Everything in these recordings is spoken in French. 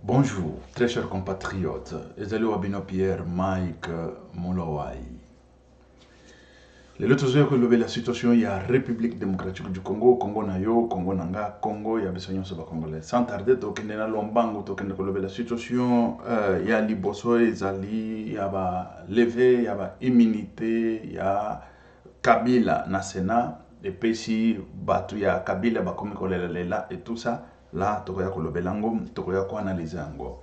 Bonjour, très chers compatriotes. Ezali Wabino Pierre Mike Molawai. Le loto zoyo lever la situation il y a République démocratique du Congo, Congo Nayo, Congo Nanga, Congo ya besoin soba congolais. Sans tarder to kende na lombango to kende lever la situation il y a liboso ezali, il y a ba lever, il y a ba immunité, il y a Kabila na Sénat et puis si batu ya Kabila ba komi kolela et tout ça. Là, tu vas belango, tu vas analyser ango.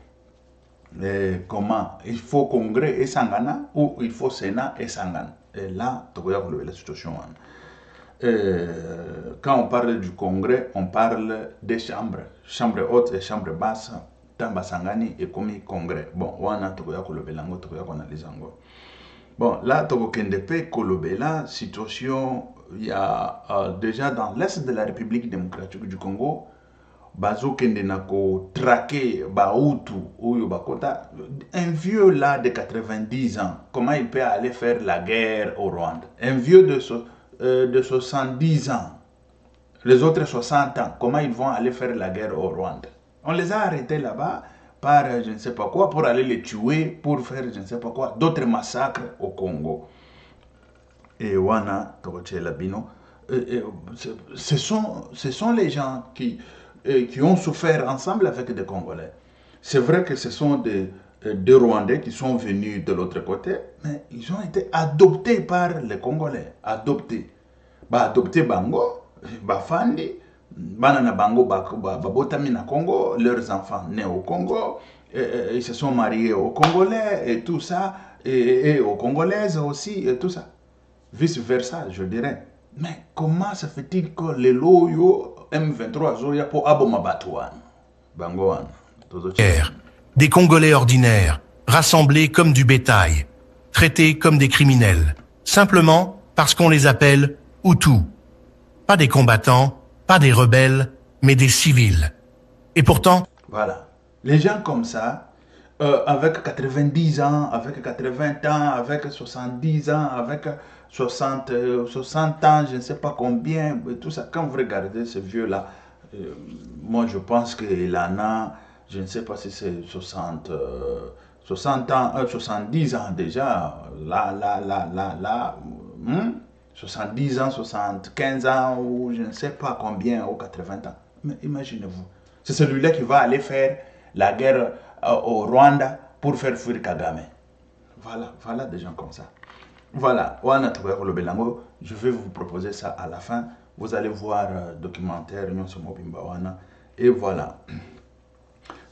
Comment il faut Congrès et Sangana ou il faut Sénat et Sangana. Et là, tu vas la situation. Quand on parle du Congrès, on parle des chambres, chambre haute et chambre basse, Tamba Sangani et comme Congrès. Bon, wana tu vas belango, tu vas analyser ango. Bon, là, tu vas la situation, il y a déjà dans l'est de la République démocratique du Congo. Bazo kende na ko traquer Baoutou ou Bakota, un vieux là de 90 ans, comment il peut aller faire la guerre au Rwanda? Un vieux de 70 ans, les autres 60 ans, comment ils vont aller faire la guerre au Rwanda? On les a arrêtés là-bas par je ne sais pas quoi, pour aller les tuer, pour faire je ne sais pas quoi, d'autres massacres au Congo. Et Wana, Togoche Labino, ce sont les gens qui ont souffert ensemble avec des Congolais. C'est vrai que ce sont des Rwandais qui sont venus de l'autre côté, mais ils ont été adoptés par les Congolais. Adoptés. Adoptés Bango, Bafandi, Banana Bango, Babotami na Congo, leurs enfants nés au Congo, ils se sont mariés aux Congolais et tout ça, et aux Congolaises aussi, et tout ça. Vice versa, je dirais. Mais comment se fait-il que les loyaux M23 Zoya pour Abomabatouan Bangoan des Congolais ordinaires, rassemblés comme du bétail, traités comme des criminels, simplement parce qu'on les appelle Hutus. Pas des combattants, pas des rebelles, mais des civils. Et pourtant... Voilà. Les gens comme ça, avec 90 ans, avec 80 ans, avec 70 ans, avec 60 ans, je ne sais pas combien, tout ça. Quand vous regardez ce vieux-là, moi je pense qu'il en a, je ne sais pas si c'est 60 ans, 70 ans déjà, là, 70 ans, 75 ans, ou je ne sais pas combien, ou 80 ans. Mais imaginez-vous, c'est celui-là qui va aller faire la guerre au Rwanda pour faire fuir Kagame. Voilà des gens comme ça. Voilà, je vais vous proposer ça à la fin. Vous allez voir documentaire, et voilà.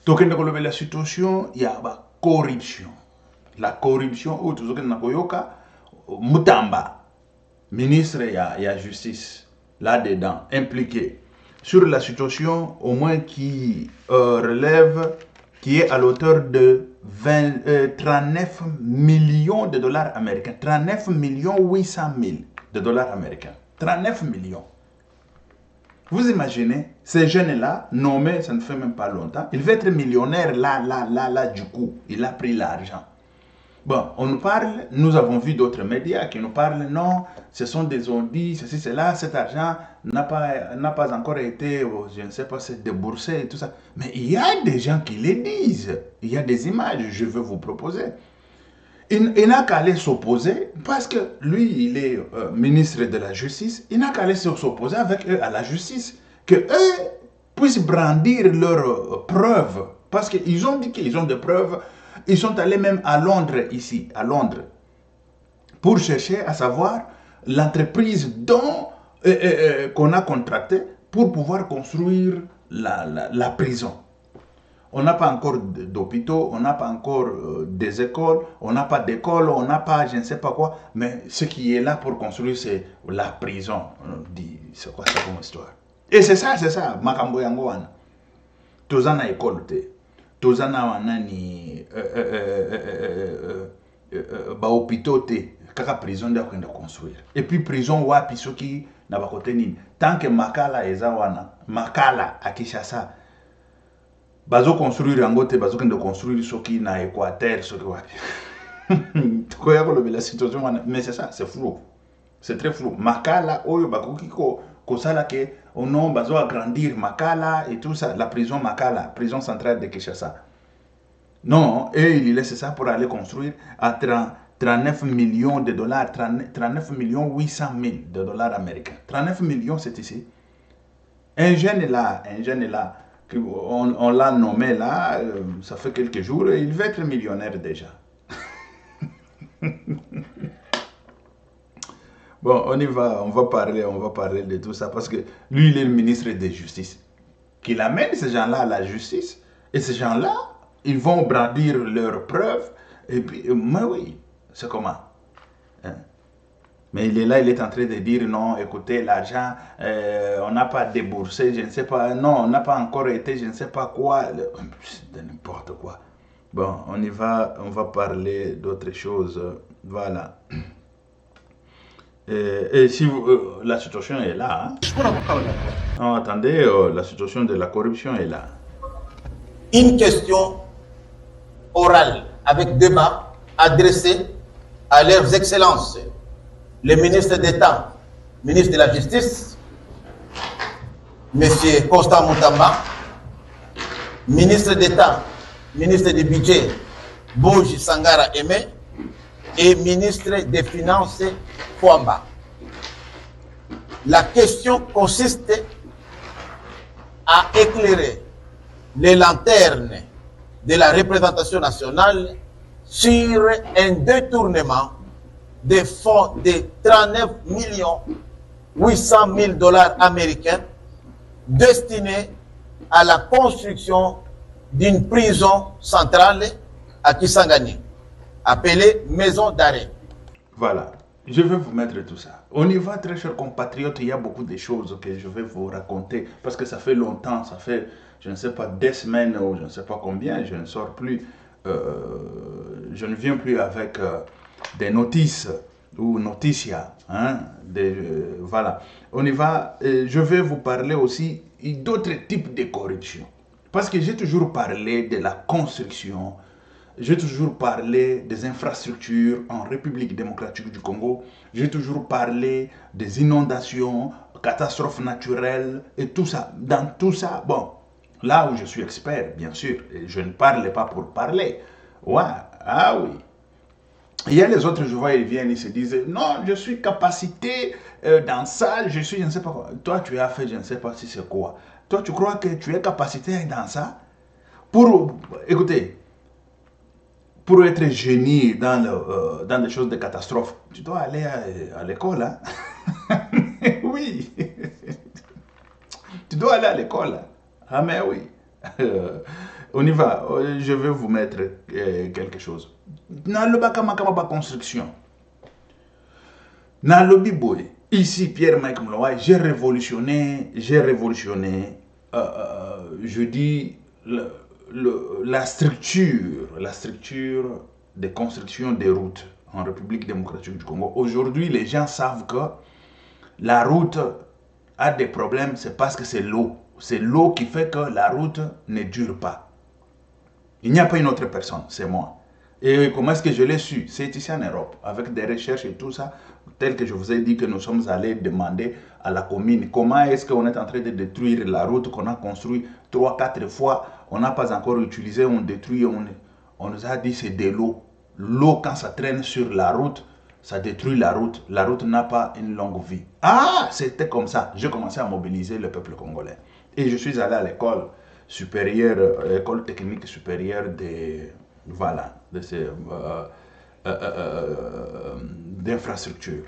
Donc, la situation, il y a la corruption. La corruption, où tout Mutamba, ministre et la justice, là-dedans, impliqué sur la situation, au moins qui relève, qui est à l'auteur de 39 millions de dollars américains. 39 millions 800 000 de dollars américains. 39 millions. Vous imaginez, ces jeunes-là, nommés, ça ne fait même pas longtemps, il veut être millionnaire là, du coup. Il a pris l'argent. Bon, on nous parle, nous avons vu d'autres médias qui nous parlent, non, ce sont des ondits, ceci, cela, cet argent n'a pas encore été, je ne sais pas, c'est déboursé et tout ça. Mais il y a des gens qui le disent, il y a des images, je veux vous proposer. Il n'a qu'à aller s'opposer, parce que lui, il est ministre de la Justice, il n'a qu'à aller s'opposer avec eux à la justice, que eux puissent brandir leurs preuves, parce qu'ils ont dit qu'ils ont des preuves. Ils sont allés même à Londres, ici, à Londres, pour chercher à savoir l'entreprise qu'on a contractée pour pouvoir construire la prison. On n'a pas encore d'hôpitaux, on n'a pas encore des écoles, on n'a pas d'école, on n'a pas je ne sais pas quoi, mais ce qui est là pour construire, c'est la prison. C'est quoi ça comme histoire? Et c'est ça, Makambo Yangoana. Tous en a école, tozana wanani hôpitaux te kaka prison de kwenda construire et puis prison wapi soki na bakote nini tant que makala eza wana makala à Kinshasa bazo construire yango te bazo kende construire soki na Équateur soki wapi koya ko la situation wana mais c'est ça, c'est flou, c'est très flou. Makala oyo bakoki ko sala ke on bazo agrandir Makala et tout ça, la prison Makala, prison centrale de Kinshasa. Non, et il laisse ça pour aller construire à 39 millions de dollars, 39 millions 800 000 de dollars américains. 39 millions, c'est ici. Un jeune est là, on l'a nommé là, ça fait quelques jours, et il va être millionnaire déjà. Bon, on va parler de tout ça parce que lui, il est le ministre de Justice. Qu'il amène ces gens-là à la justice. Et ces gens-là, ils vont brandir leurs preuves. Et puis, mais oui, c'est comment? Hein? Mais il est là, il est en train de dire non, écoutez, l'argent, on n'a pas déboursé, je ne sais pas, non, on n'a pas encore été, je ne sais pas quoi. C'est n'importe quoi. Bon, on va parler d'autres choses. Voilà. Et si la situation est là, hein? Non, attendez, la situation de la corruption est là. Une question orale avec débat adressée à leurs excellences, les ministres d'État, ministre de la Justice, M. Constant Moutamba, ministre d'État, ministre du Budget, Bouj Sangara Aimé, et ministre des Finances, Fouamba. La question consiste à éclairer les lanternes de la représentation nationale sur un détournement des fonds de 39 800 000 dollars américains destinés à la construction d'une prison centrale à Kisangani, appelée maison d'arrêt. Voilà, je vais vous mettre tout ça. On y va, très chers compatriotes, il y a beaucoup de choses que je vais vous raconter parce que ça fait longtemps, ça fait, je ne sais pas, des semaines ou je ne sais pas combien, je ne sors plus, je ne viens plus avec des notices ou noticia, hein, voilà. On y va, je vais vous parler aussi d'autres types de corruption. Parce que j'ai toujours parlé de la construction, j'ai toujours parlé des infrastructures en République démocratique du Congo. J'ai toujours parlé des inondations, catastrophes naturelles et tout ça. Dans tout ça, bon, là où je suis expert, bien sûr, et je ne parle pas pour parler. Ouais, ah oui. Il y a les autres, je vois, ils viennent, ils se disent, non, je suis capacité dans ça, je suis, je ne sais pas quoi. Toi, tu as fait, je ne sais pas si c'est quoi. Toi, tu crois que tu es capacité dans ça? Écoutez, pour être génie dans des choses de catastrophe, tu dois aller à l'école. Hein? Oui. Tu dois aller à l'école. Ah mais oui. On y va. Je vais vous mettre quelque chose. Dans le Bakamakama construction. Dans le Biboy. Ici, Pierre-Mike Mouloua, j'ai révolutionné, je dis, la structure de construction des routes en République démocratique du Congo. Aujourd'hui, les gens savent que la route a des problèmes, c'est parce que c'est l'eau. C'est l'eau qui fait que la route ne dure pas. Il n'y a pas une autre personne, c'est moi. Et comment est-ce que je l'ai su? C'est ici en Europe, avec des recherches et tout ça, tel que je vous ai dit que nous sommes allés demander à la commune comment est-ce qu'on est en train de détruire la route qu'on a construite 3-4 fois, on n'a pas encore utilisé, on détruit, on nous a dit c'est de l'eau. L'eau, quand ça traîne sur la route, ça détruit la route. La route n'a pas une longue vie. Ah, c'était comme ça. J'ai commencé à mobiliser le peuple congolais. Et je suis allé à l'école supérieure, l'école technique supérieure des... Voilà, de ces d'infrastructures.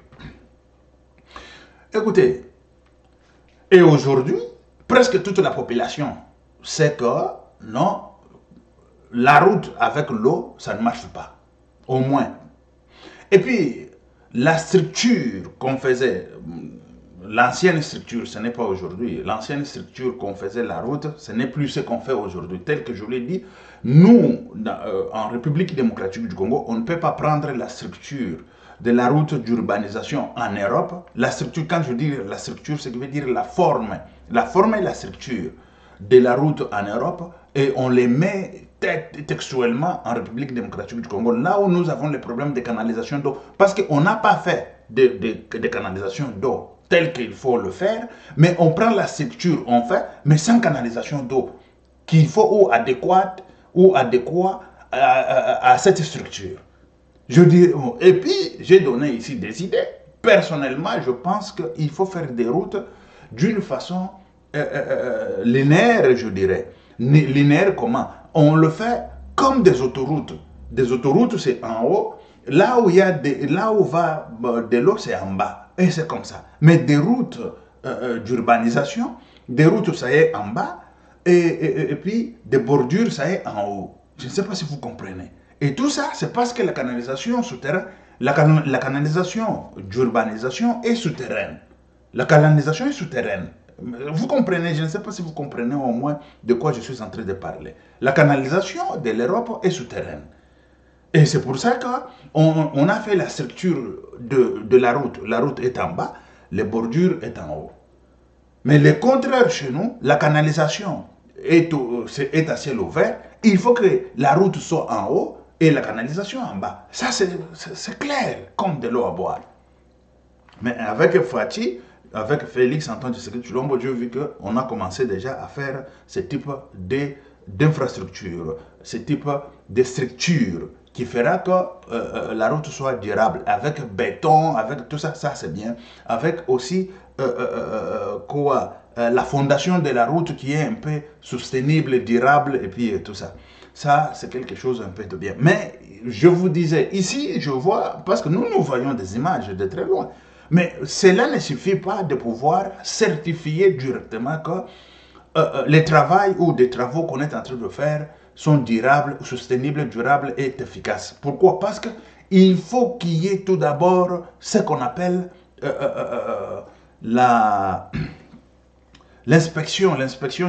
Écoutez, et aujourd'hui, presque toute la population sait que non, la route avec l'eau, ça ne marche pas. Au moins. Et puis, la structure qu'on faisait, l'ancienne structure, ce n'est pas aujourd'hui. L'ancienne structure qu'on faisait la route, ce n'est plus ce qu'on fait aujourd'hui. Tel que je l'ai dit, nous, en République démocratique du Congo, on ne peut pas prendre la structure de la route d'urbanisation en Europe. La structure, quand je dis la structure, c'est ce qui veut dire la forme et la structure de la route en Europe, et on les met textuellement en République démocratique du Congo, là où nous avons les problèmes de canalisation d'eau, parce qu'on n'a pas fait de canalisation d'eau tel qu'il faut le faire, mais on prend la structure, on fait, mais sans canalisation d'eau, qu'il faut ou adéquat à cette structure. Je dis, et puis, j'ai donné ici des idées. Personnellement, je pense qu'il faut faire des routes d'une façon linéaire, je dirais. Linéaire comment? On le fait comme des autoroutes. Des autoroutes, c'est en haut. Là où il y a là où va de l'eau, c'est en bas. Et c'est comme ça. Mais des routes d'urbanisation, des routes, ça y est en bas. Et puis, des bordures, ça y est en haut. Je ne sais pas si vous comprenez. Et tout ça, c'est parce que la canalisation souterraine, la canalisation d'urbanisation est souterraine. La canalisation est souterraine. Vous comprenez, je ne sais pas si vous comprenez au moins de quoi je suis en train de parler. La canalisation de l'Europe est souterraine. Et c'est pour ça qu'on a fait la structure de la route. La route est en bas, les bordures est en haut. Mais le contraire chez nous, la canalisation est à ciel ouvert. Il faut que la route soit en haut et la canalisation en bas. Ça, c'est clair, comme de l'eau à boire. Mais avec Fati, avec Félix Antoine Tshisekedi Tshilombo, j'ai vu qu'on a commencé déjà à faire ce type d'infrastructure, ce type de structure qui fera que la route soit durable, avec béton, avec tout ça, ça c'est bien. Avec aussi la fondation de la route qui est un peu soutenable, durable, et puis tout ça. Ça, c'est quelque chose un peu de bien. Mais je vous disais, ici, je vois, parce que nous voyons des images de très loin. Mais cela ne suffit pas de pouvoir certifier directement que les travaux ou des travaux qu'on est en train de faire sont durables, soutenables, durables et efficaces. Pourquoi? Parce qu'il faut qu'il y ait tout d'abord ce qu'on appelle l'inspection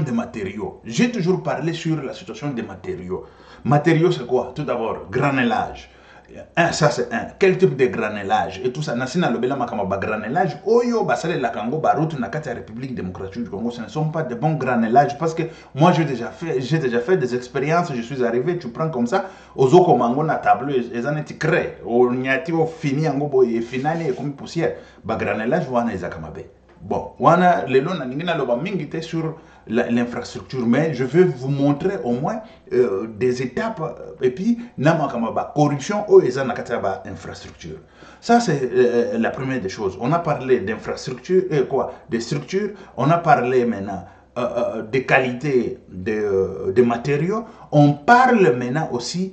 des matériaux. J'ai toujours parlé sur la situation des matériaux. Matériaux, c'est quoi? Tout d'abord, granulage. Ça c'est un. Quel type de granulage? Et tout ça, Nassina Lobela Makamaba granulage. Oyo, Basale la Kango, Barout, Nakata République démocratique du Congo, ce ne sont pas de bons granulages parce que moi j'ai déjà fait des expériences, je suis arrivé, tu prends comme ça, Ozoko Mango na tableau, et ça n'est créé. Au Niati, au fini, Ango, et finali, et comme poussière. Ba granulage, Wana Ezakamabe. Bon, Wana, les lois, Nangina Loba Mingite sur l'infrastructure, mais je vais vous montrer au moins des étapes et puis namakamaba corruption ou ezanakataba infrastructure. Ça c'est la première des choses. On a parlé d'infrastructure des structures, on a parlé maintenant des qualités des matériaux, on parle maintenant aussi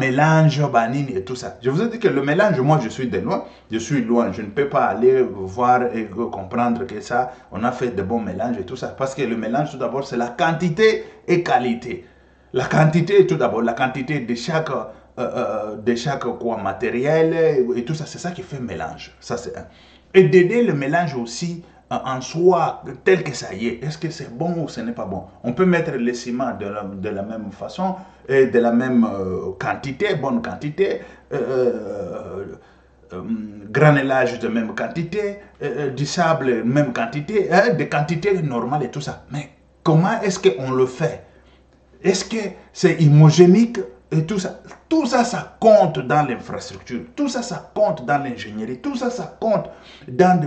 mélange, banine et tout ça. Je vous ai dit que le mélange, moi je suis loin, je ne peux pas aller voir et comprendre que ça, on a fait de bons mélanges et tout ça. Parce que le mélange, tout d'abord, c'est la quantité et qualité. La quantité, tout d'abord, la quantité de chaque matériel et tout ça, c'est ça qui fait mélange. Ça c'est un. Et d'aider le mélange aussi en soi, tel que ça y est, est-ce que c'est bon ou ce n'est pas bon? On peut mettre le ciment de la même façon, et de la même quantité, bonne quantité, granulage de même quantité, du sable même quantité, des quantités normales et tout ça. Mais comment est-ce qu'on le fait? Est-ce que c'est homogénique et tout ça? Tout ça, ça compte dans l'infrastructure, tout ça, ça compte dans l'ingénierie, tout ça, ça compte dans...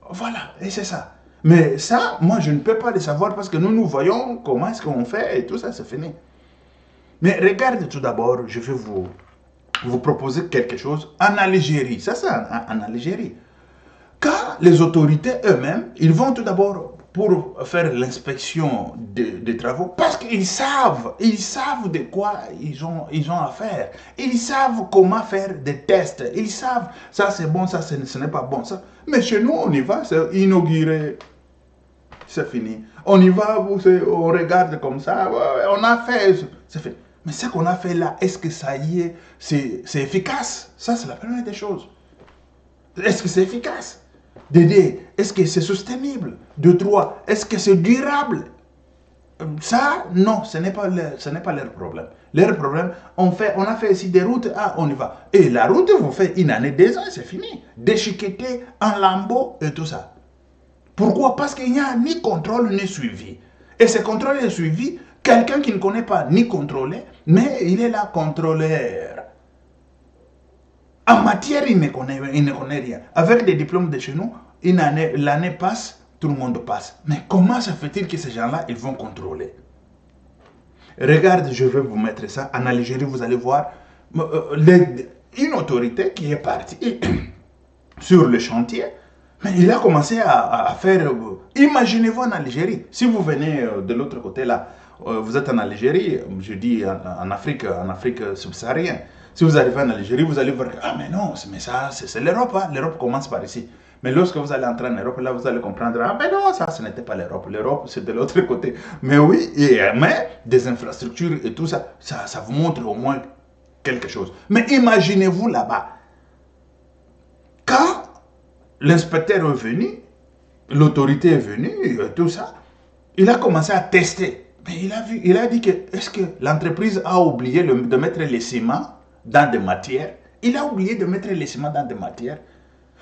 Voilà, et c'est ça. Mais ça, moi, je ne peux pas le savoir parce que nous voyons comment est-ce qu'on fait et tout ça, c'est fini. Mais regardez tout d'abord, je vais vous proposer quelque chose en Algérie. Ça, c'est en Algérie. Quand les autorités eux-mêmes, ils vont tout d'abord pour faire l'inspection des travaux parce qu'ils savent de quoi ils ont à faire. Ils savent comment faire des tests. Ils savent, ça c'est bon, ça ce n'est pas bon. Ça. Mais chez nous, on y va, c'est inauguré. C'est fini. On y va, on regarde comme ça, on a fait, c'est fini. Mais ce qu'on a fait là, est-ce que ça y est, c'est efficace? Ça, c'est la première des choses. Est-ce que c'est efficace? De deux, est-ce que c'est soutenable? De trois, est-ce que c'est durable? Ça, non, ce n'est pas leur problème. Leur problème, on a fait ici des routes, on y va. Et la route, vous faites une année, 2 ans, c'est fini. Déchiqueté en lambeaux et tout ça. Pourquoi? Parce qu'il n'y a ni contrôle ni suivi. Et ce contrôle et suivi, quelqu'un qui ne connaît pas ni contrôler, mais il est là contrôleur. En matière, il ne connaît rien. Avec des diplômes de chez nous, l'année passe, tout le monde passe. Mais comment se fait-il que ces gens-là, ils vont contrôler? Regarde, je vais vous mettre ça. En Algérie, vous allez voir une autorité qui est partie sur le chantier, mais il a commencé à faire... Imaginez-vous en Algérie, si vous venez de l'autre côté là, vous êtes en Algérie, je dis en Afrique subsaharienne. Si vous arrivez en Algérie, vous allez voir que, ah mais non, mais ça, c'est l'Europe, hein. L'Europe commence par ici. Mais lorsque vous allez entrer en Europe, là, vous allez comprendre, ah mais non, ça, ce n'était pas l'Europe. L'Europe, c'est de l'autre côté. Mais oui, mais des infrastructures et tout ça, ça vous montre au moins quelque chose. Mais imaginez-vous là-bas, quand l'inspecteur est venu, l'autorité est venue, tout ça, il a commencé à tester. Mais il a dit que, est-ce que l'entreprise a oublié de mettre les ciments dans des matières? Il a oublié de mettre les ciments dans des matières.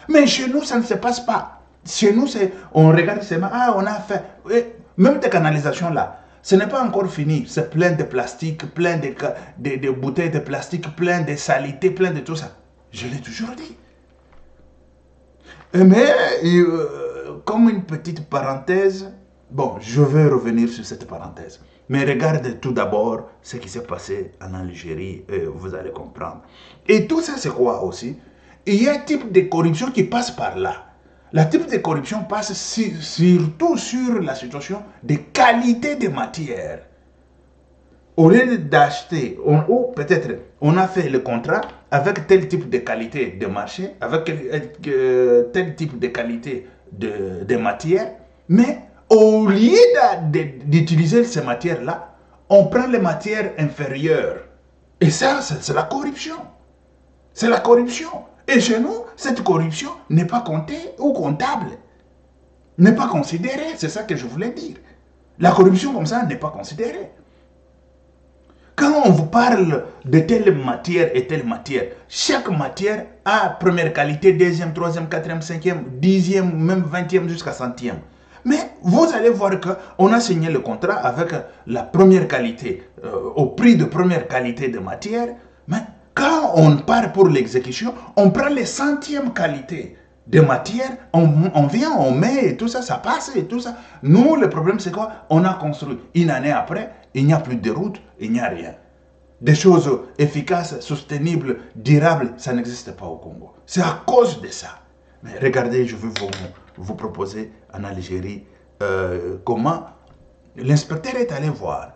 Mais chez nous, ça ne se passe pas. Chez nous, on regarde seulement, ah, on a fait, même des canalisations là, ce n'est pas encore fini. C'est plein de plastique, plein de bouteilles de plastique, plein de saleté, plein de tout ça. Je l'ai toujours dit. Mais, comme une petite parenthèse, bon, je vais revenir sur cette parenthèse. Mais regardez tout d'abord ce qui s'est passé en Algérie, et vous allez comprendre. Et tout ça, c'est quoi aussi? Il y a un type de corruption qui passe par là. La type de corruption passe surtout sur la situation de qualité des matières. Au lieu d'acheter, ou peut-être on a fait le contrat avec tel type de qualité de marché, avec tel type de qualité de matière, mais au lieu d'utiliser ces matières-là, on prend les matières inférieures. Et ça, c'est la corruption. C'est la corruption. Et chez nous, cette corruption n'est pas comptée ou comptable. N'est pas considérée. C'est ça que je voulais dire. La corruption comme ça n'est pas considérée. Quand on vous parle de telle matière et telle matière, chaque matière a première qualité, deuxième, troisième, quatrième, cinquième, dixième, même vingtième jusqu'à centième. Mais vous allez voir qu'on a signé le contrat avec la première qualité, au prix de première qualité de matière. Mais quand on part pour l'exécution, on prend les centièmes qualités de matière, on vient, on met et tout ça, ça passe et tout ça. Nous, le problème c'est quoi? On a construit une année après, il n'y a plus de route, il n'y a rien. Des choses efficaces, sostenibles, durables, ça n'existe pas au Congo. C'est à cause de ça. Mais regardez, je vais vous proposer en Algérie comment l'inspecteur est allé voir.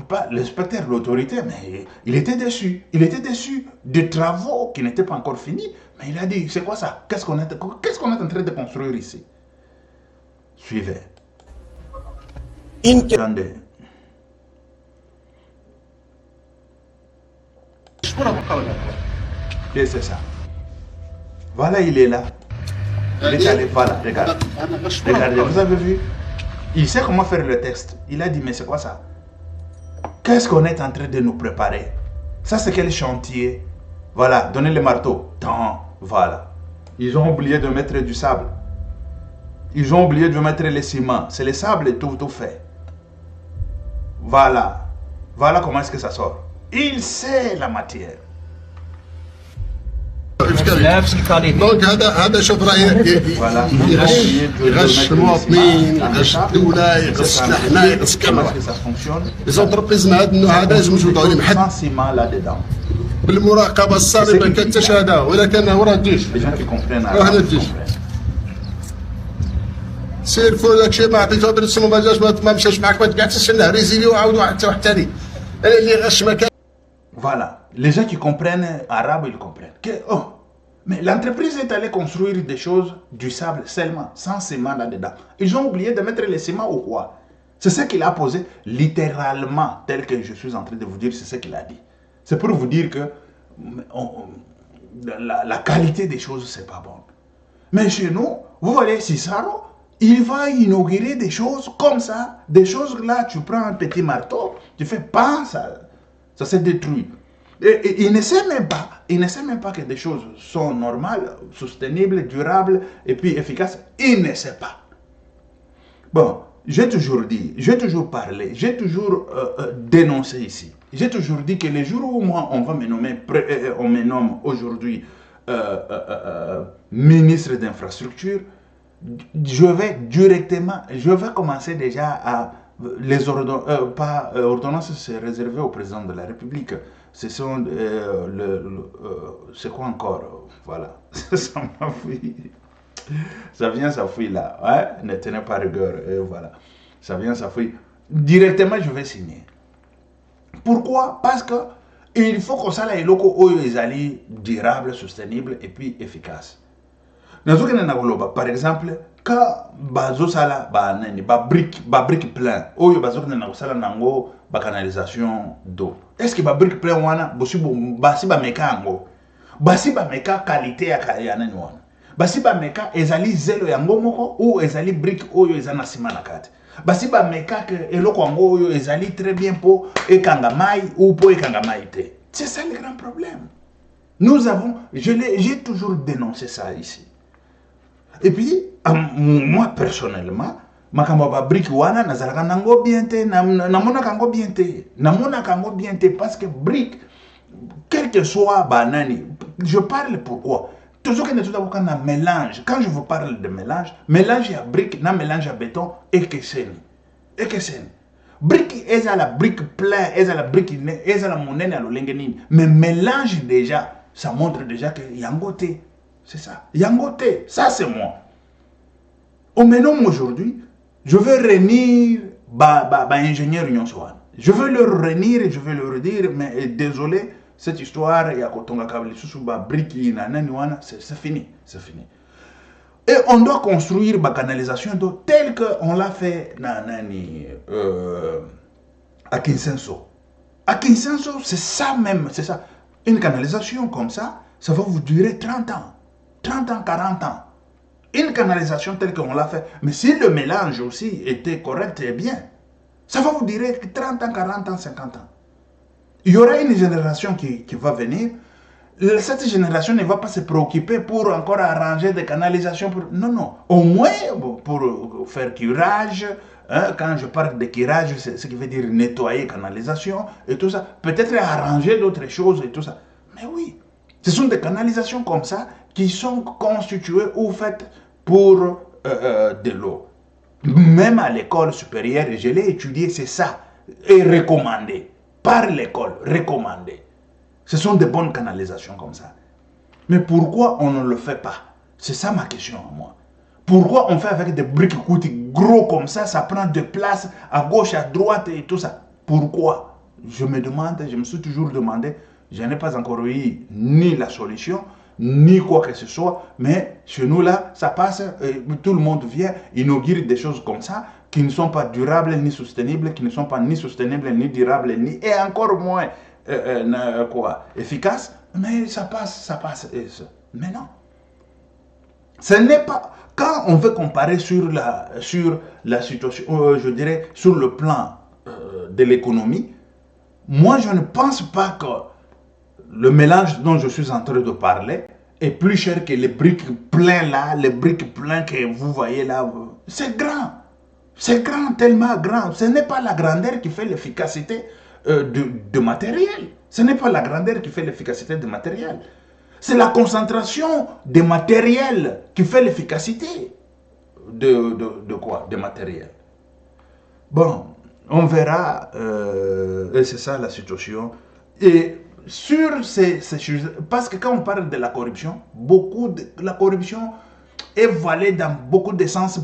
Pas l'inspecteur, l'autorité, mais il était déçu. Il était déçu des travaux qui n'étaient pas encore finis. Mais il a dit, c'est quoi ça? Qu'est-ce qu'on est en train de construire ici? Suivez. Attendez. Et c'est ça. Voilà, il est là. Il est allé, voilà, regarde. Regardez, vous avez vu? Il sait comment faire le texte. Il a dit, mais c'est quoi ça? Qu'est-ce qu'on est en train de nous préparer? Ça, c'est quel chantier? Voilà, donnez le marteau. Tant, voilà. Ils ont oublié de mettre du sable. Ils ont oublié de mettre les ciments. C'est le sable et tout fait. Voilà. Voilà comment est-ce que ça sort. Il sait la matière. دونك هذا شوف راه يغش المواطنين، يغش الدوله، يغش احنا، يغش كاميرا. لي زونتربريز مع هذا النوع هذا لازم نجبدوا عليهم حد بالمراقبه الصارمه كالتشهد ولا كان هو راه الجيش. راه هذا الجيش. سير فوق داكشي ما عطيتو درس ما جاش ما مشاش معاك ما تقعدش لنا ريزيلي وعاودوا حتى واحد ثاني. انا اللي غش ما كان. Voilà, les gens qui comprennent arabe, ils comprennent. Mais l'entreprise est allée construire des choses, du sable seulement, sans ciment là-dedans. Ils ont oublié de mettre les ciments ou quoi? C'est ce qu'il a posé littéralement, tel que je suis en train de vous dire, c'est ce qu'il a dit. C'est pour vous dire que la qualité des choses, c'est pas bon. Mais chez nous, vous voyez Cicero, il va inaugurer des choses comme ça, des choses là, tu prends un petit marteau, tu fais pas ça se détruit. Et il ne sait même pas que des choses sont normales, soutenables, durables et puis efficaces. Il ne sait pas. Bon, j'ai toujours dit, j'ai toujours parlé, j'ai toujours dénoncé ici. J'ai toujours dit que les jours où moi on va me nommer, on me nomme aujourd'hui ministre d'infrastructure, je vais commencer déjà à ordonnances, c'est réservé au président de la République. C'est c'est quoi encore? Voilà. Ça m'a fouillé. Ça vient, ça fouille là. Ouais? Ne tenez pas rigueur. Et voilà. Ça vient, ça fouille. Directement, je vais signer. Pourquoi? Parce que il faut que ça là, il durable, sustaible et puis efficace. Par exemple, quand bazo sala brique plein, oyo bazo na sala nango ba canalisation d'eau. Est-ce que ba brique plein wana basi ba meka ngo? Basi ba meka qualité ya nani wana? Basi ba meka ezali zelo ya ngomoko ou ezali brique oyo ezana sima na kati. Basi ba meka que eloko ngo oyo ezali très bien pour ekanga mai ou pour ekanga mai te. C'est ça le grand problème. Nous avons, j'ai toujours dénoncé ça ici. Et puis, moi personnellement, makamba brique wana nazalaka nango bien te, namona kango bien te, namona kango bien te parce que brique, quel que soit banani, je parle pourquoi. Toujours que nous avons un mélange. Quand je vous parle de mélange, mélange à brique, na mélange à béton et que c'est. Et que c'est. Brique est à la brique plein, est à la brique, est à la monnaie à l'olengenine. Mais mélange déjà, ça montre déjà que yangote. C'est ça. Yangote, ça c'est moi. Au maintenant aujourd'hui, je veux réunir ingénieur Union Swan. Je veux leur réunir et je veux leur dire, mais désolé, cette histoire, il y a Kotonga Kabli Susuba, Briki, c'est fini. C'est fini. Et on doit construire une canalisation d'eau telle qu'on l'a fait à Kinsenso. À Kinsenso, c'est ça même, c'est ça. Une canalisation comme ça, ça va vous durer 30 ans. 30 ans, 40 ans. Une canalisation telle qu'on l'a fait. Mais si le mélange aussi était correct et bien, ça va vous durer 30 ans, 40 ans, 50 ans. Il y aura une génération qui va venir. Cette génération ne va pas se préoccuper pour encore arranger des canalisations. Non, non. Au moins pour faire curage. Hein, quand je parle de curage, c'est ce qui veut dire nettoyer canalisation et tout ça. Peut-être arranger d'autres choses et tout ça. Mais oui, ce sont des canalisations comme ça qui sont constituées ou faites pour de l'eau. Même à l'école supérieure, je l'ai étudié, c'est ça. Et recommandé. Par l'école, recommandé. Ce sont de bonnes canalisations comme ça. Mais pourquoi on ne le fait pas? C'est ça ma question à moi. Pourquoi on fait avec des briques gros comme ça, ça prend de place à gauche, à droite et tout ça? Pourquoi? Je me demande, je me suis toujours demandé, je n'ai pas encore eu ni la solution, ni quoi que ce soit, mais chez nous là, ça passe, tout le monde vient, inaugure des choses comme ça, qui ne sont pas durables ni soutenables, qui ne sont pas ni soutenables ni durables, ni, et encore moins efficaces, mais ça passe. Mais non. Ce n'est pas, quand on veut comparer sur la situation, je dirais, sur le plan de l'économie, moi je ne pense pas que le mélange dont je suis en train de parler est plus cher que les briques pleins là, les briques pleins que vous voyez là. C'est grand. C'est grand, tellement grand. Ce n'est pas la grandeur qui fait l'efficacité de matériel. Ce n'est pas la grandeur qui fait l'efficacité de matériel. C'est la concentration des matériels qui fait l'efficacité de quoi? De matériel. Bon, on verra. Et c'est ça la situation. Et sur ces choses, parce que quand on parle de la corruption, la corruption est voilée dans beaucoup de sens,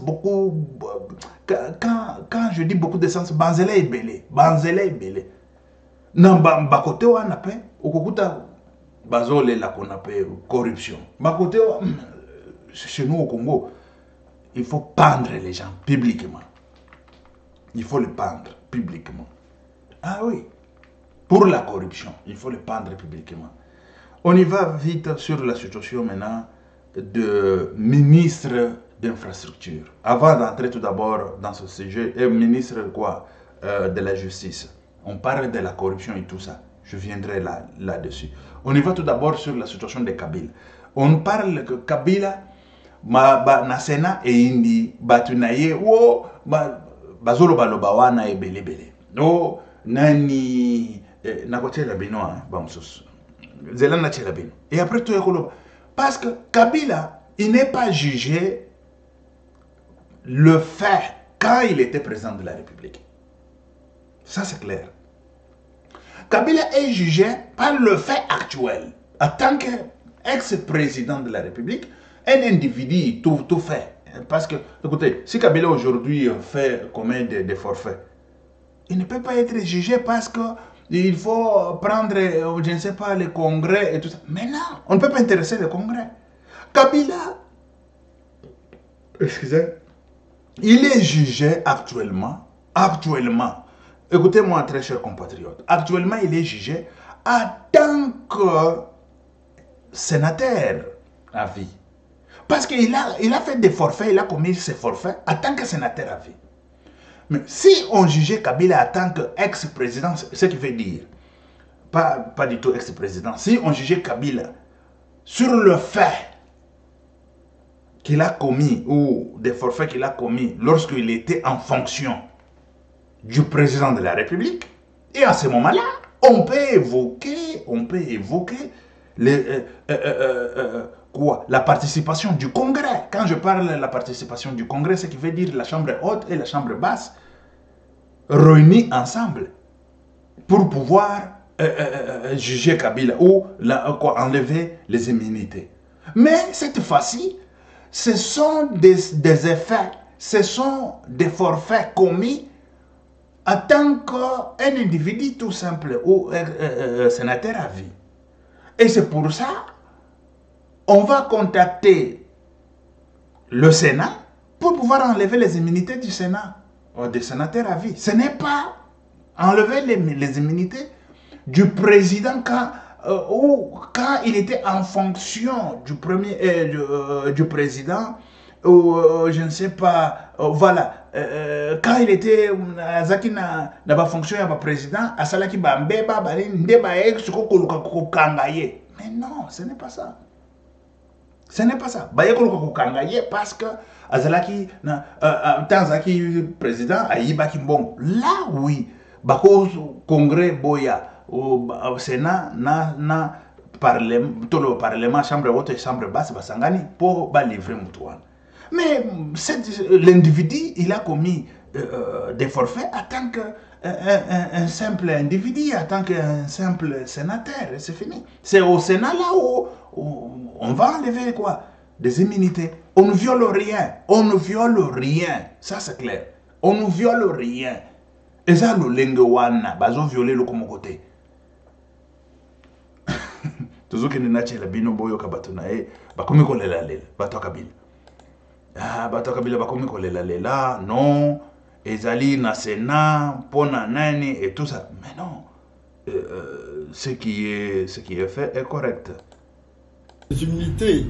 quand je dis beaucoup de sens, Banzele est belé. Banzele est belé. Non, bakote wa nape, okukuta bazole la qu'on appelle corruption. Bakote wa, chez nous au Congo, il faut pendre les gens publiquement. Il faut les pendre publiquement. Ah oui. Pour la corruption, il faut le pendre publiquement. On y va vite sur la situation maintenant de ministre d'infrastructure. Avant d'entrer tout d'abord dans ce sujet, ministre quoi, de la justice. On parle de la corruption et tout ça. Je viendrai là-dessus. On y va tout d'abord sur la situation de Kabila. On parle que Kabila, na Sénat et indi batunaye wo bazolo baloba wana ebele bele. No nani nakochela bino bamsos. Zelana chela bino. Et après tout ekolo parce que Kabila, il n'est pas jugé le fait quand il était président de la République. Ça, c'est clair. Kabila est jugé par le fait actuel. En tant qu'ex-président de la République, un individu tout fait. Parce que, écoutez, si Kabila aujourd'hui commet des forfaits, il ne peut pas être jugé parce qu'il faut prendre, je ne sais pas, le congrès et tout ça. Mais non, on ne peut pas intéresser le congrès. Kabila, excusez, il est jugé actuellement, écoutez-moi très chers compatriotes, actuellement il est jugé en tant que sénateur à vie. Parce qu'il a fait des forfaits, il a commis ses forfaits en tant que sénateur à vie. Mais si on jugeait Kabila en tant qu'ex-président, ce qui veut dire, pas du tout ex-président, si on jugeait Kabila sur le fait qu'il a commis ou des forfaits qu'il a commis lorsqu'il était en fonction du président de la République, et à ce moment-là, on peut évoquer la participation du Congrès. Quand je parle de la participation du Congrès, ce qui veut dire la chambre haute et la chambre basse réunis ensemble pour pouvoir juger Kabila ou enlever les immunités. Mais cette fois-ci, ce sont des effets, ce sont des forfaits commis en tant qu'un individu tout simple ou sénateur à vie. Et c'est pour ça on va contacter le Sénat pour pouvoir enlever les immunités du Sénat, des sénateurs à vie. Ce n'est pas enlever les immunités du président quand il était en fonction du président, ou je ne sais pas, voilà, quand il était dans la fonction de président, à Salaki Bambeba, mais non, ce n'est pas ça. Ce n'est pas ça. Parce que Azalaki, Tanzaki président, Aïbaki Mbong. Là, oui, Bako Congrès Boya, au Sénat, tout le Parlement, chambre haute et chambre basse, Basangani, pour livrer Moutouan. Mais l'individu, il a commis des forfaits en tant qu'un simple individu, en tant qu'un simple sénateur, et c'est fini. C'est au Sénat là où on va enlever quoi? Des immunités. On ne viole rien. On ne viole rien. Ça c'est clair. On ne viole rien. Et ça, le lenguwana, bazo violer le comme côté. Toujours que nous avons bino boyo kabatuna bakomi ko lela lela bato kabila. Ah bato kabila bakomi ko lela lela non ezali na Sénat pona nani et tout ça. Mais non. Ce qui est fait est correct. Les immunités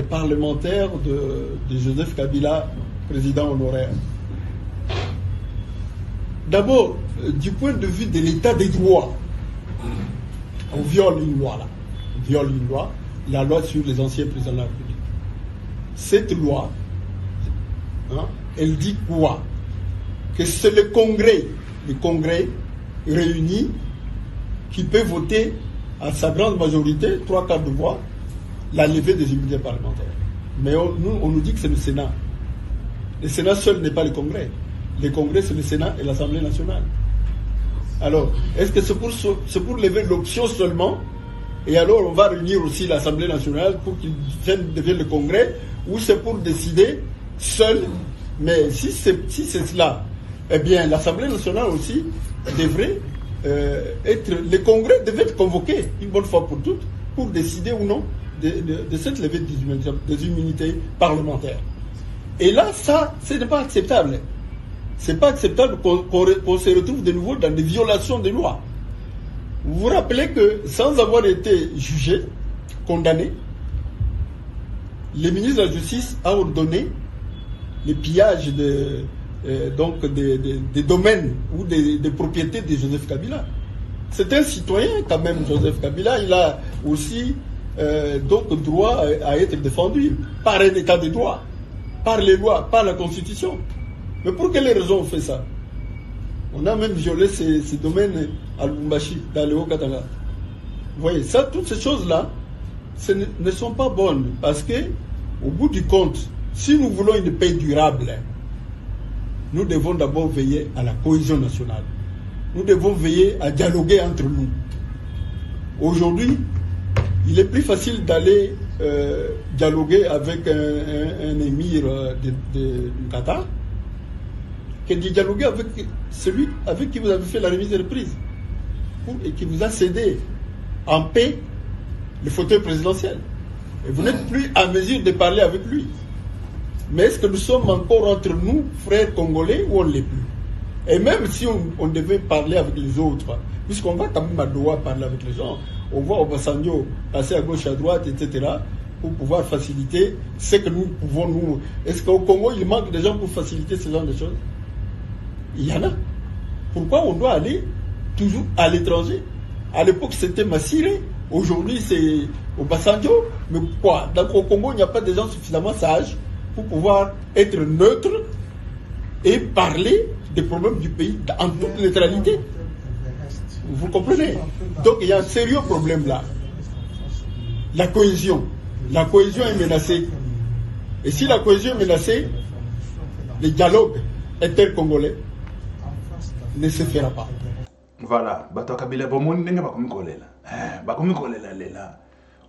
parlementaires de Joseph Kabila, président honoraire. D'abord, du point de vue de l'état des droits, on viole une loi là. On viole une loi, la loi sur les anciens présidents de la République. Cette loi, elle dit quoi? Que c'est le Congrès réuni qui peut voter à sa grande majorité, 3/4 de voix, la levée des immunités parlementaires. Mais on nous dit que c'est le Sénat. Le Sénat seul n'est pas le Congrès. Le Congrès, c'est le Sénat et l'Assemblée nationale. Alors, est-ce que c'est pour lever l'option seulement? Et alors, on va réunir aussi l'Assemblée nationale pour qu'il devienne le Congrès? Ou c'est pour décider seul? Mais si c'est cela, eh bien, l'Assemblée nationale aussi devrait le Congrès devait être convoqué une bonne fois pour toutes pour décider ou non de cette levée des immunités parlementaires. Et là, ça, ce n'est pas acceptable. Ce n'est pas acceptable qu'on se retrouve de nouveau dans des violations des lois. Vous vous rappelez que sans avoir été jugé, condamné, le ministre de la Justice a ordonné le pillage des domaines ou des propriétés de Joseph Kabila. C'est un citoyen quand même, Joseph Kabila. Il a aussi donc droit à être défendu par un état de droit, par les lois, par la Constitution. Mais pour quelles raisons on fait ça? On a même violé ces domaines à Lubumbashi, dans le Haut-Katanga. Vous voyez, ça, toutes ces choses-là ne sont pas bonnes parce que, au bout du compte, si nous voulons une paix durable, nous devons d'abord veiller à la cohésion nationale. nous devons veiller à dialoguer entre nous. Aujourd'hui, il est plus facile d'aller dialoguer avec un émir du Qatar que de dialoguer avec celui avec qui vous avez fait la remise de reprise et qui vous a cédé en paix le fauteuil présidentiel. Et vous n'êtes plus à mesure de parler avec lui. Mais est-ce que nous sommes encore entre nous, frères congolais, ou on ne l'est plus? Et même si on devait parler avec les autres, puisqu'on va quand même à Doha parler avec les gens, on voit Obasanjo passer à gauche, à droite, etc., pour pouvoir faciliter ce que nous pouvons nous... Est-ce qu'au Congo, il manque de gens pour faciliter ce genre de choses? Il y en a. Pourquoi on doit aller toujours à l'étranger? À l'époque, c'était Massiré. Aujourd'hui, c'est Obasanjo. Mais quoi? Donc, au Congo, il n'y a pas de gens suffisamment sages pour pouvoir être neutre et parler des problèmes du pays en toute neutralité. Vous comprenez? Donc il y a un sérieux problème là. La cohésion. La cohésion est menacée. Et si la cohésion est menacée, le dialogue intercongolais ne se fera pas. Voilà. Bato kabila bomoni ndenge bakomi kolela. Bakomi kolela lela.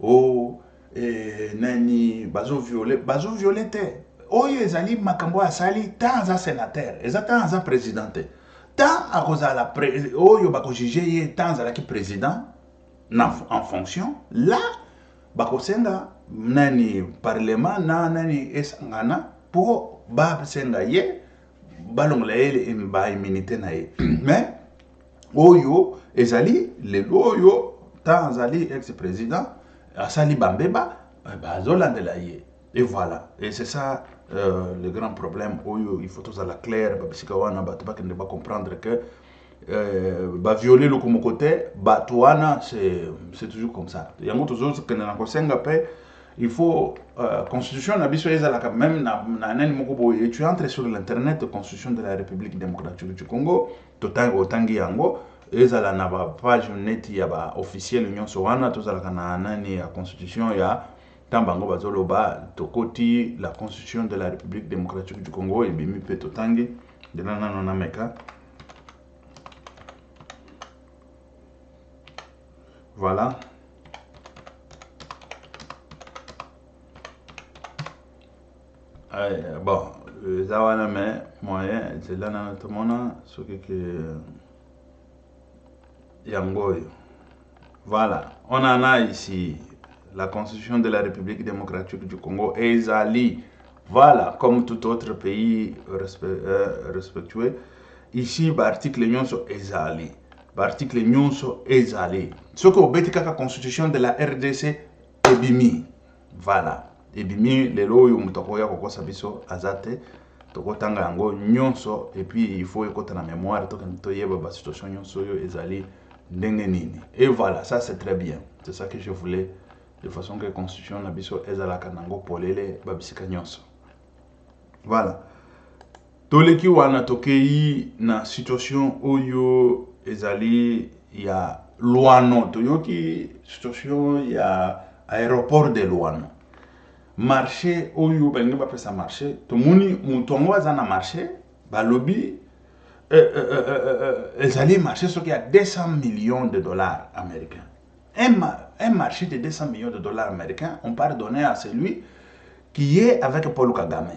Oh nani bazo violer te. Oyo ezali makambo asali tant za sénateur, tant za président. Tant à cause de la oyo bako juger tant za ki président en fonction là bako senga nani parlement nani esangana pour ba senga ye balongla ele ba immunité na ye. Mais oyo ezali le oyo tant zali ex-président asali bambeba bazolandela ye. Et voilà, et c'est ça le grand problème. Il faut tout ça la clair, parce qu'on ne va comprendre que violer le côté, c'est toujours comme ça. Il y a d'autres choses que il faut constitution même tu entres sur l'internet constitution de la République démocratique du Congo, totangi yango ezala na ba page net ya ba officiel union sowana tout ça la nani ya constitution ya Tambango bazoloba tokoti la constitution de la République démocratique du Congo et bimi pe totangi de nana meka. Voilà. Bon, zawana mais moyen c'est là dans tout monde ce que yangoyo. Voilà, on en a ici la constitution de la République démocratique du Congo ezali, voilà, comme tout autre pays respectueux. Ici, l'article nyonso ezali, l'article nyonso ezali. Ce que obeti kaka constitution de la RDC ebimi, voilà, ebimi lelo yo mutoko ya kokosa biso azate toko tanga yango nyonso et puis il faut écouter la mémoire to kan to yeba ba situation nyonso yo ezali ndenge nini. Et voilà, ça c'est très bien. C'est ça que je voulais. De façon que la constitution na biso ezala kanango polele babisika nyonso. Voilà. Toleki wana tokei na situation oyo ezali ya Luano, toyoki situation ya aéroport de Luano. Marché oyo bengi ba pesa marché, tomoni mutongo azana marché, ba lobby ezali marché so qui a 200 millions de dollars américains. Un marché de 200 millions de dollars américains, on peut donner à celui qui est avec Paul Kagame.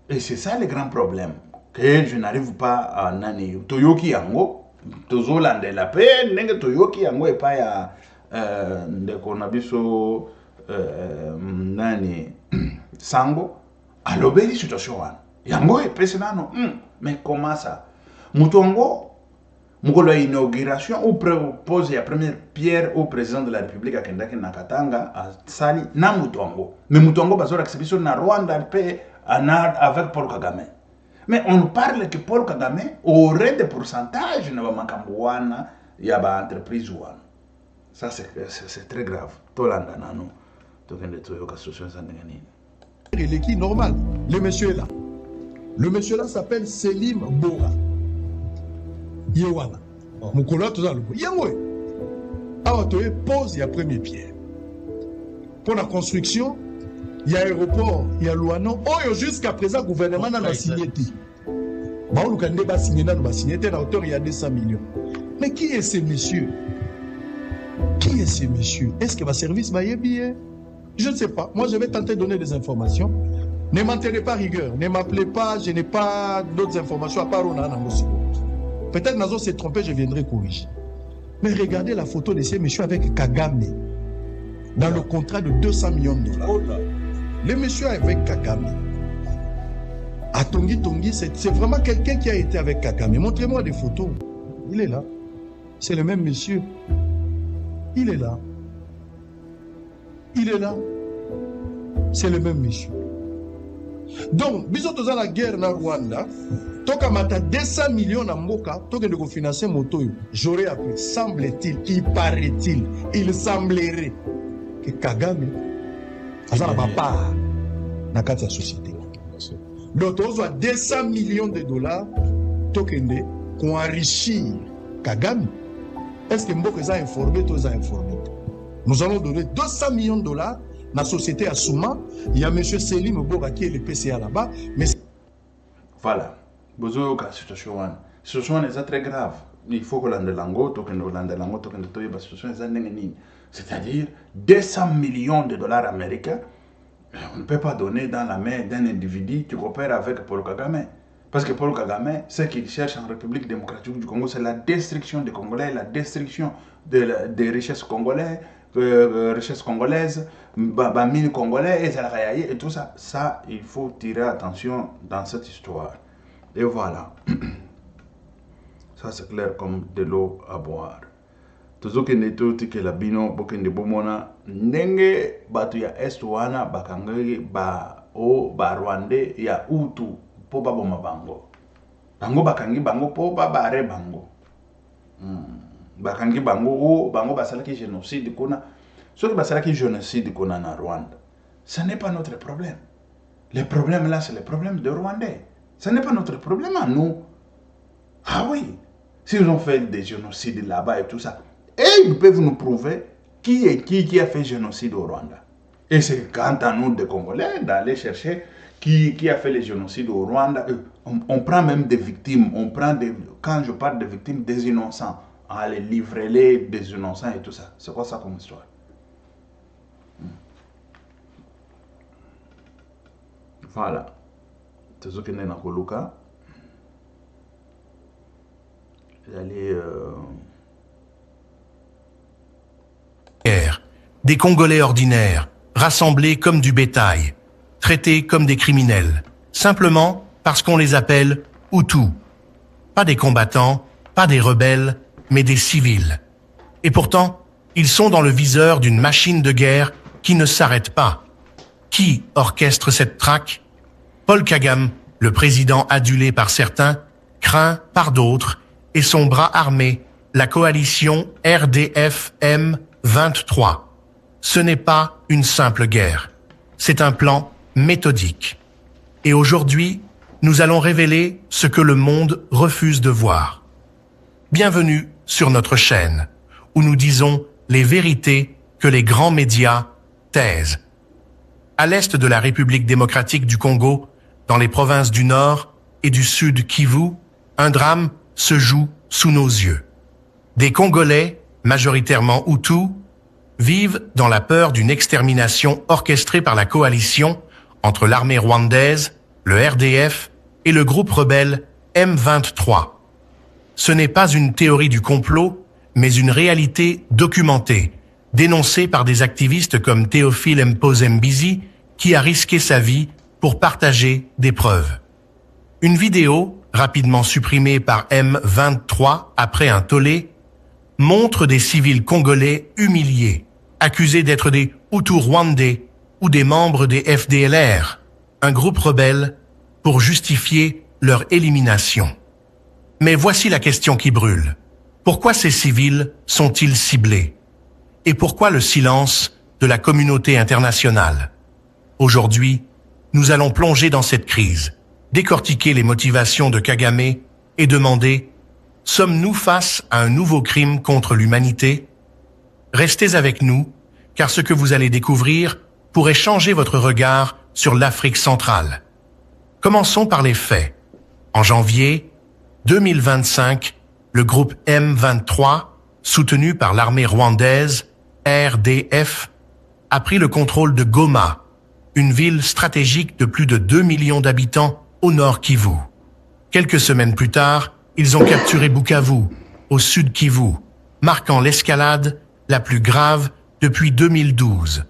Et c'est ça le grand problème. Que je n'arrive pas à nani. Toyoki yango, tozolande la paix, nenge Toyoki yango et pas ya de konabiso nani sango. Alors belle situation yango et personne mais comment ça? Mutongo Mukolo inauguration ou propose la première pierre au président de la République à Kendaki Nakatanga à Sali na Mutongo. Mais Mutongo bazora exhibition na Rwanda paix avec Paul Kagame. Mais on parle que Paul Kagame aurait des pourcentages na makambuana ya ba entreprise wana. Ça c'est très grave. Tolanda nano. Tokende toyoka social sandengani. Il est qui normal? Le monsieur est là. Le monsieur là s'appelle Selim Bora. Yewana. Mukolo toza luko. Yangwe. Awa toye pose ya premier pierre. Pour la construction, il y a aéroport, il y a Luano. Oyo jusqu'à présent gouvernement n'a signé. Baoulukande va signer dans le signé à hauteur il y a 200 millions. Mais qui est ce monsieur? Qui est ce monsieur? Est-ce que va service va y bien? Je ne sais pas. Moi, je vais tenter de donner des informations. Ne m'en tenez pas rigueur. Ne m'appelez pas. Je n'ai pas d'autres informations à part on a un peut-être Nazo s'est trompé, je viendrai corriger. Mais regardez la photo de ce monsieur avec Kagame dans le contrat de 200 millions de dollars. Le monsieur avec Kagame. À Tongi Tongi, c'est vraiment quelqu'un qui a été avec Kagame. Montrez-moi des photos. Il est là. C'est le même monsieur. Il est là. Il est là. C'est le même monsieur. Donc, bisous dans la guerre dans Rwanda, toka mata 200 millions na mboka, toka de financer moto. J'aurais appris, semble-t-il, il paraît-il, il semblerait que Kagame a un part dans la société. Donc, on a 200 millions de dollars, toka pour enrichir Kagame. Est-ce que Mboka est informé, tous informé? Nous allons donner 200 millions de dollars dans la société à Souma. Il y a M. Selim Mboka qui est le PCA là-bas. Mais... Voilà. Besoin de la situation. La situation est très grave. Il faut que l'Andelango, c'est-à-dire 200 millions de dollars américains, on ne peut pas donner dans la main d'un individu qui coopère avec Paul Kagame. Parce que Paul Kagame, ce qu'il cherche en République démocratique du Congo, c'est la destruction des Congolais, la destruction des richesses congolaises, mines congolaises, et tout ça. Ça, il faut tirer attention dans cette histoire. Et voilà. Ça, c'est clair comme de l'eau à boire. Toujours que netoti que la bino bokende bomona ndenge batu ya est wana bakangi ba Rwandais ya utu po baboma bango. Bango bakangi bango po babare bango. Bakangi bango bango basalaki génocide kuna. Ce qui basalaki génocide kuna na Rwanda. Ce n'est pas notre problème. Le problème là, c'est le problème des Rwandais. Ce n'est pas notre problème à nous. Ah oui. S'ils ont fait des génocides là-bas et tout ça, et ils peuvent nous prouver qui a fait génocide au Rwanda. Et c'est quant à nous, des Congolais, d'aller chercher qui a fait les génocides au Rwanda. On prend même des victimes. On prend quand je parle de victimes, des innocents. Allez, livrer-les des innocents et tout ça. C'est quoi ça comme histoire? Voilà. C'est ce que nous avons Des Congolais ordinaires, rassemblés comme du bétail, traités comme des criminels, simplement parce qu'on les appelle Hutus. Pas des combattants, pas des rebelles, mais des civils. Et pourtant, ils sont dans le viseur d'une machine de guerre qui ne s'arrête pas. Qui orchestre cette traque? Paul Kagame, le président adulé par certains, craint par d'autres, et son bras armé, la coalition RDF-M23. Ce n'est pas une simple guerre. C'est un plan méthodique. Et aujourd'hui, nous allons révéler ce que le monde refuse de voir. Bienvenue sur notre chaîne, où nous disons les vérités que les grands médias taisent. À l'est de la République démocratique du Congo, dans les provinces du Nord et du Sud Kivu, un drame se joue sous nos yeux. Des Congolais, majoritairement Hutus, vivent dans la peur d'une extermination orchestrée par la coalition entre l'armée rwandaise, le RDF et le groupe rebelle M23. Ce n'est pas une théorie du complot, mais une réalité documentée, dénoncée par des activistes comme Théophile Mpozembizi, qui a risqué sa vie pour partager des preuves. Une vidéo, rapidement supprimée par M23 après un tollé, montre des civils congolais humiliés, accusés d'être des Hutus rwandais ou des membres des FDLR, un groupe rebelle, pour justifier leur élimination. Mais voici la question qui brûle. Pourquoi ces civils sont-ils ciblés? Et pourquoi le silence de la communauté internationale? Aujourd'hui, nous allons plonger dans cette crise, décortiquer les motivations de Kagame et demander: sommes-nous face à un nouveau crime contre l'humanité? Restez avec nous, car ce que vous allez découvrir pourrait changer votre regard sur l'Afrique centrale. Commençons par les faits. En janvier 2025, le groupe M23, soutenu par l'armée rwandaise, RDF, a pris le contrôle de Goma, une ville stratégique de plus de 2 millions d'habitants au nord Kivu. Quelques semaines plus tard, ils ont capturé Bukavu, au sud Kivu, marquant l'escalade la plus grave depuis 2012.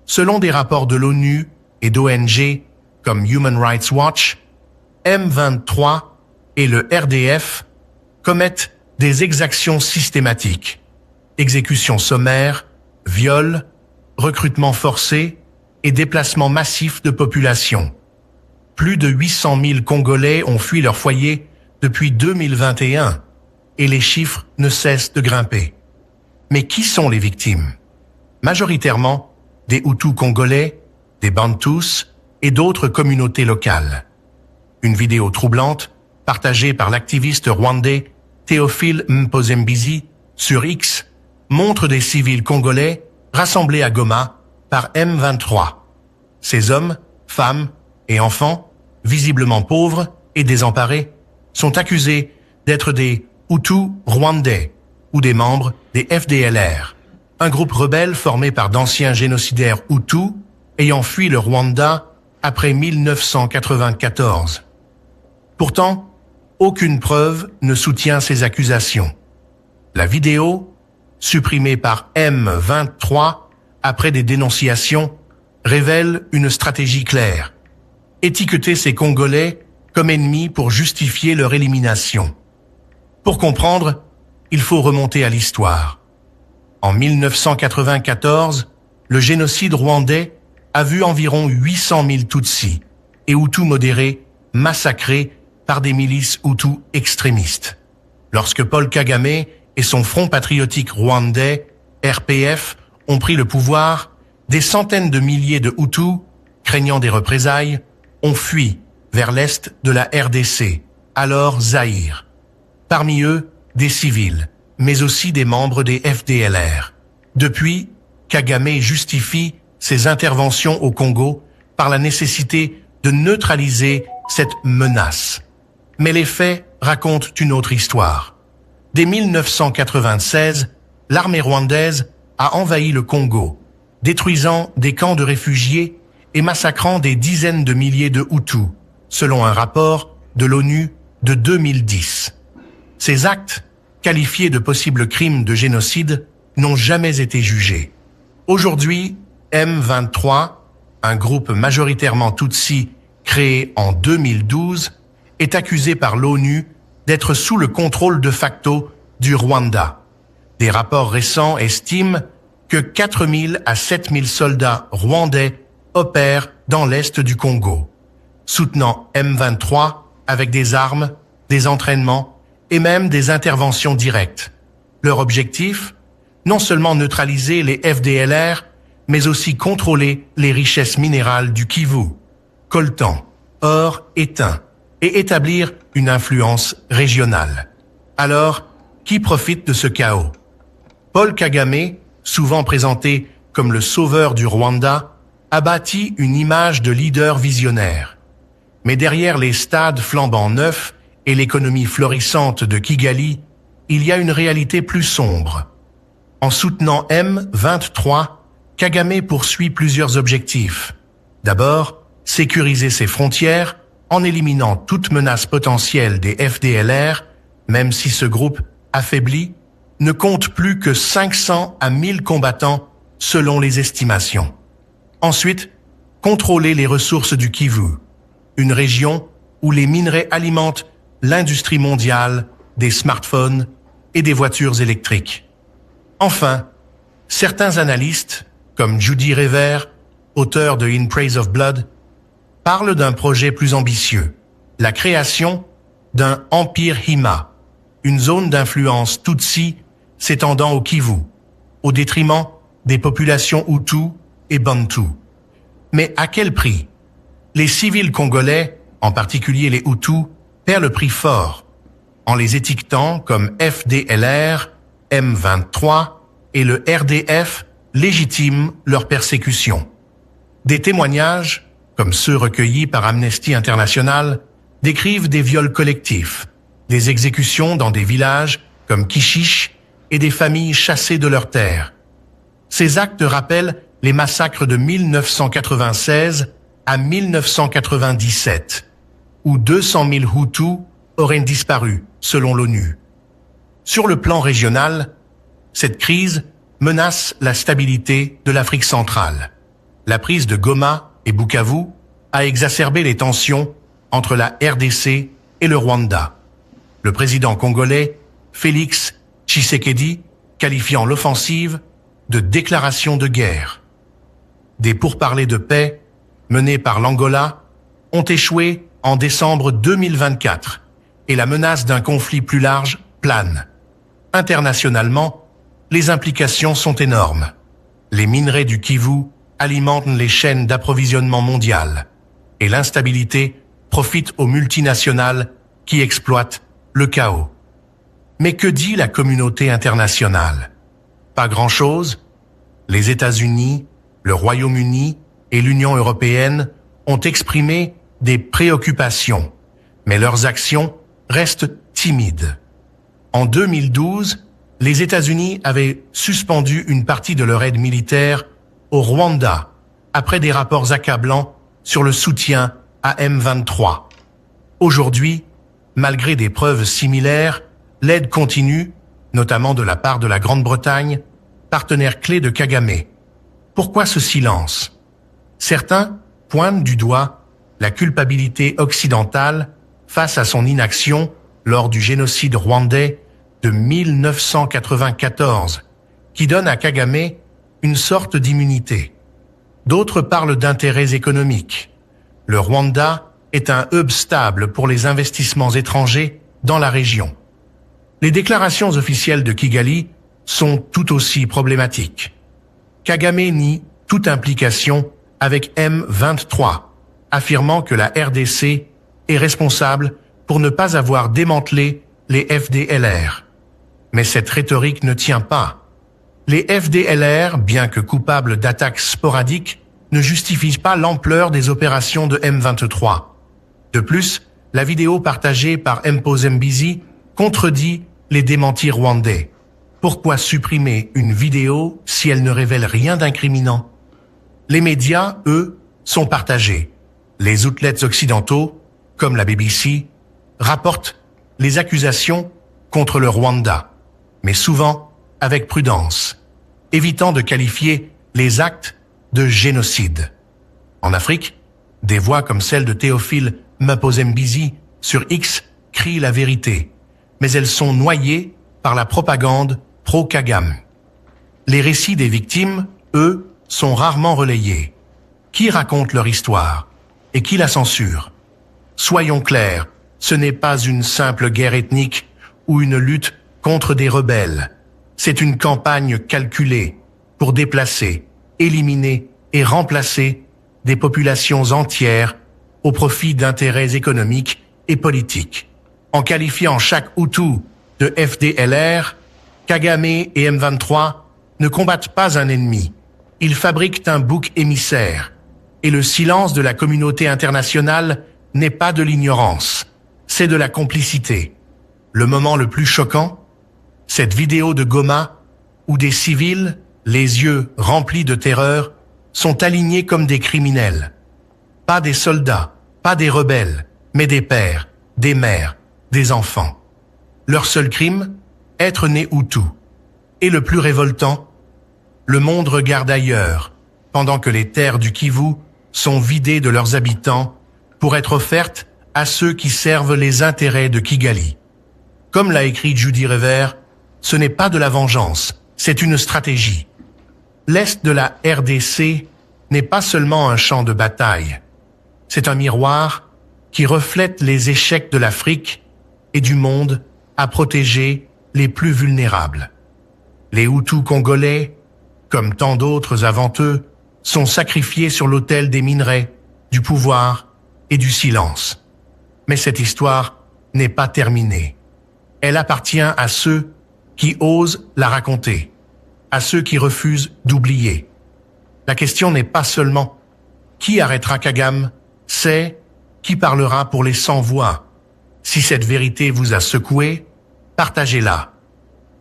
Selon des rapports de l'ONU et d'ONG comme Human Rights Watch, M23 et le RDF commettent des exactions systématiques, exécutions sommaires, viols, recrutements forcés et déplacements massifs de population. Plus de 800 000 Congolais ont fui leur foyer depuis 2021 et les chiffres ne cessent de grimper. Mais qui sont les victimes? Majoritairement des Hutus congolais, des Bantous et d'autres communautés locales. Une vidéo troublante, partagée par l'activiste rwandais Théophile Mpozembizi sur X, montre des civils congolais rassemblés à Goma par M23. Ces hommes, femmes et enfants, visiblement pauvres et désemparés, sont accusés d'être des Hutus rwandais ou des membres des FDLR, un groupe rebelle formé par d'anciens génocidaires Hutus ayant fui le Rwanda après 1994. Pourtant, aucune preuve ne soutient ces accusations. La vidéo, supprimée par M23 après des dénonciations, révèle une stratégie claire. Étiqueter ces Congolais comme ennemis pour justifier leur élimination. Pour comprendre, il faut remonter à l'histoire. En 1994, le génocide rwandais a vu environ 800 000 Tutsis et Hutus modérés massacrés par des milices Hutus extrémistes. Lorsque Paul Kagame et son Front patriotique rwandais, RPF, ont pris le pouvoir, des centaines de milliers de Hutus, craignant des représailles, ont fui vers l'est de la RDC, alors Zaïre. Parmi eux, des civils, mais aussi des membres des FDLR. Depuis, Kagame justifie ses interventions au Congo par la nécessité de neutraliser cette menace. Mais les faits racontent une autre histoire. Dès 1996, l'armée rwandaise a envahi le Congo, détruisant des camps de réfugiés et massacrant des dizaines de milliers de Hutus, selon un rapport de l'ONU de 2010. Ces actes, qualifiés de possibles crimes de génocide, n'ont jamais été jugés. Aujourd'hui, M23, un groupe majoritairement Tutsi créé en 2012, est accusé par l'ONU d'être sous le contrôle de facto du Rwanda. Des rapports récents estiment que 4 000 à 7 000 soldats rwandais opèrent dans l'est du Congo, soutenant M23 avec des armes, des entraînements et même des interventions directes. Leur objectif, non seulement neutraliser les FDLR, mais aussi contrôler les richesses minérales du Kivu, coltan, or et thym, et établir une influence régionale. Alors, qui profite de ce chaos? Paul Kagame, souvent présenté comme le sauveur du Rwanda, a bâti une image de leader visionnaire. Mais derrière les stades flambant neufs et l'économie florissante de Kigali, il y a une réalité plus sombre. En soutenant M23, Kagame poursuit plusieurs objectifs. D'abord, sécuriser ses frontières en éliminant toute menace potentielle des FDLR, même si ce groupe affaibli ne compte plus que 500 à 1000 combattants selon les estimations. Ensuite, contrôler les ressources du Kivu, une région où les minerais alimentent l'industrie mondiale des smartphones et des voitures électriques. Enfin, certains analystes, comme Judy Rever, auteur de In Praise of Blood, parlent d'un projet plus ambitieux, la création d'un empire Hima, une zone d'influence Tutsi s'étendant au Kivu, au détriment des populations Hutus et Bantu. Mais à quel prix? Les civils congolais, en particulier les Hutus, perdent le prix fort, en les étiquetant comme FDLR, M23 et le RDF légitiment leur persécution. Des témoignages, comme ceux recueillis par Amnesty International, décrivent des viols collectifs, des exécutions dans des villages comme Kishish et des familles chassées de leurs terres. Ces actes rappellent les massacres de 1996 à 1997, où 200 000 Hutus auraient disparu, selon l'ONU. Sur le plan régional, cette crise menace la stabilité de l'Afrique centrale. La prise de Goma et Bukavu a exacerbé les tensions entre la RDC et le Rwanda. Le président congolais, Félix Tshisekedi, qualifiant l'offensive de déclaration de guerre. Des pourparlers de paix menés par l'Angola ont échoué en décembre 2024 et la menace d'un conflit plus large plane. Internationalement, les implications sont énormes. Les minerais du Kivu alimentent les chaînes d'approvisionnement mondiales et l'instabilité profite aux multinationales qui exploitent le chaos. Mais que dit la communauté internationale? Pas grand-chose. Les États-Unis, le Royaume-Uni et l'Union européenne ont exprimé des préoccupations, mais leurs actions restent timides. En 2012, les États-Unis avaient suspendu une partie de leur aide militaire au Rwanda après des rapports accablants sur le soutien à M23. Aujourd'hui, malgré des preuves similaires, l'aide continue, notamment de la part de la Grande-Bretagne, partenaire clé de Kagame. Pourquoi ce silence? Certains pointent du doigt la culpabilité occidentale face à son inaction lors du génocide rwandais de 1994, qui donne à Kagame une sorte d'immunité. D'autres parlent d'intérêts économiques. Le Rwanda est un hub stable pour les investissements étrangers dans la région. Les déclarations officielles de Kigali sont tout aussi problématiques. Kagame nie toute implication avec M23, affirmant que la RDC est responsable pour ne pas avoir démantelé les FDLR. Mais cette rhétorique ne tient pas. Les FDLR, bien que coupables d'attaques sporadiques, ne justifient pas l'ampleur des opérations de M23. De plus, la vidéo partagée par Mpozembizi contredit les démentis rwandais. Pourquoi supprimer une vidéo si elle ne révèle rien d'incriminant? Les médias, eux, sont partagés. Les outlets occidentaux, comme la BBC, rapportent les accusations contre le Rwanda, mais souvent avec prudence, évitant de qualifier les actes de génocide. En Afrique, des voix comme celle de Théophile Mpozembizi sur X crient la vérité, mais elles sont noyées par la propagande pro-Kagame. Les récits des victimes, eux, sont rarement relayés. Qui raconte leur histoire et qui la censure? Soyons clairs, ce n'est pas une simple guerre ethnique ou une lutte contre des rebelles. C'est une campagne calculée pour déplacer, éliminer et remplacer des populations entières au profit d'intérêts économiques et politiques. En qualifiant chaque Hutu de FDLR, Kagame et M23 ne combattent pas un ennemi. Ils fabriquent un bouc émissaire. Et le silence de la communauté internationale n'est pas de l'ignorance, c'est de la complicité. Le moment le plus choquant, cette vidéo de Goma où des civils, les yeux remplis de terreur, sont alignés comme des criminels. Pas des soldats, pas des rebelles, mais des pères, des mères, des enfants. Leur seul crime, être né Hutu. Et le plus révoltant, le monde regarde ailleurs, pendant que les terres du Kivu sont vidées de leurs habitants pour être offertes à ceux qui servent les intérêts de Kigali. Comme l'a écrit Judy Rever, ce n'est pas de la vengeance, c'est une stratégie. L'Est de la RDC n'est pas seulement un champ de bataille, c'est un miroir qui reflète les échecs de l'Afrique et du monde à protéger les plus vulnérables. Les Hutus congolais, comme tant d'autres avant eux, sont sacrifiés sur l'autel des minerais, du pouvoir et du silence. Mais cette histoire n'est pas terminée. Elle appartient à ceux qui osent la raconter, à ceux qui refusent d'oublier. La question n'est pas seulement qui arrêtera Kagame, c'est qui parlera pour les sans-voix? Si cette vérité vous a secoué, partagez-la.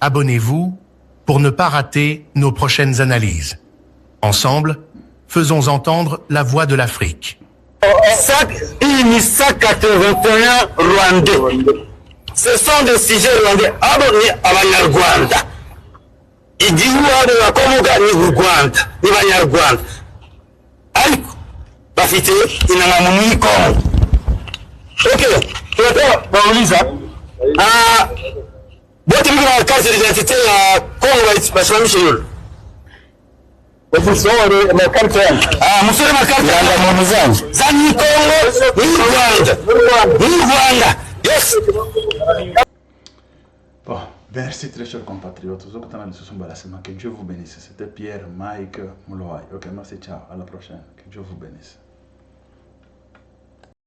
Abonnez-vous pour ne pas rater nos prochaines analyses. Ensemble, faisons entendre la voix de l'Afrique. 181 Rwandais. Ce sont des sujets rwandais abonnés à Banyarwanda. Igihugu bakomoka ni u Rwanda, ni Banyarwanda. Ariko bafite inangamuntu y'Kongo. Okay, tunataka kuuliza wote mko na kazi identite ya Kongo basimamishe hilo. Musore makarita yangu. Musore makarita yangu muntu zangu. Zanyi Kongo, ni Rwanda. Ni Rwanda. Yes. Bon, merci très chers compatriotes. Que Dieu vous bénisse. C'était Pierre Mike Mouloy. Ok, merci, ciao. À la prochaine. Que Dieu vous bénisse.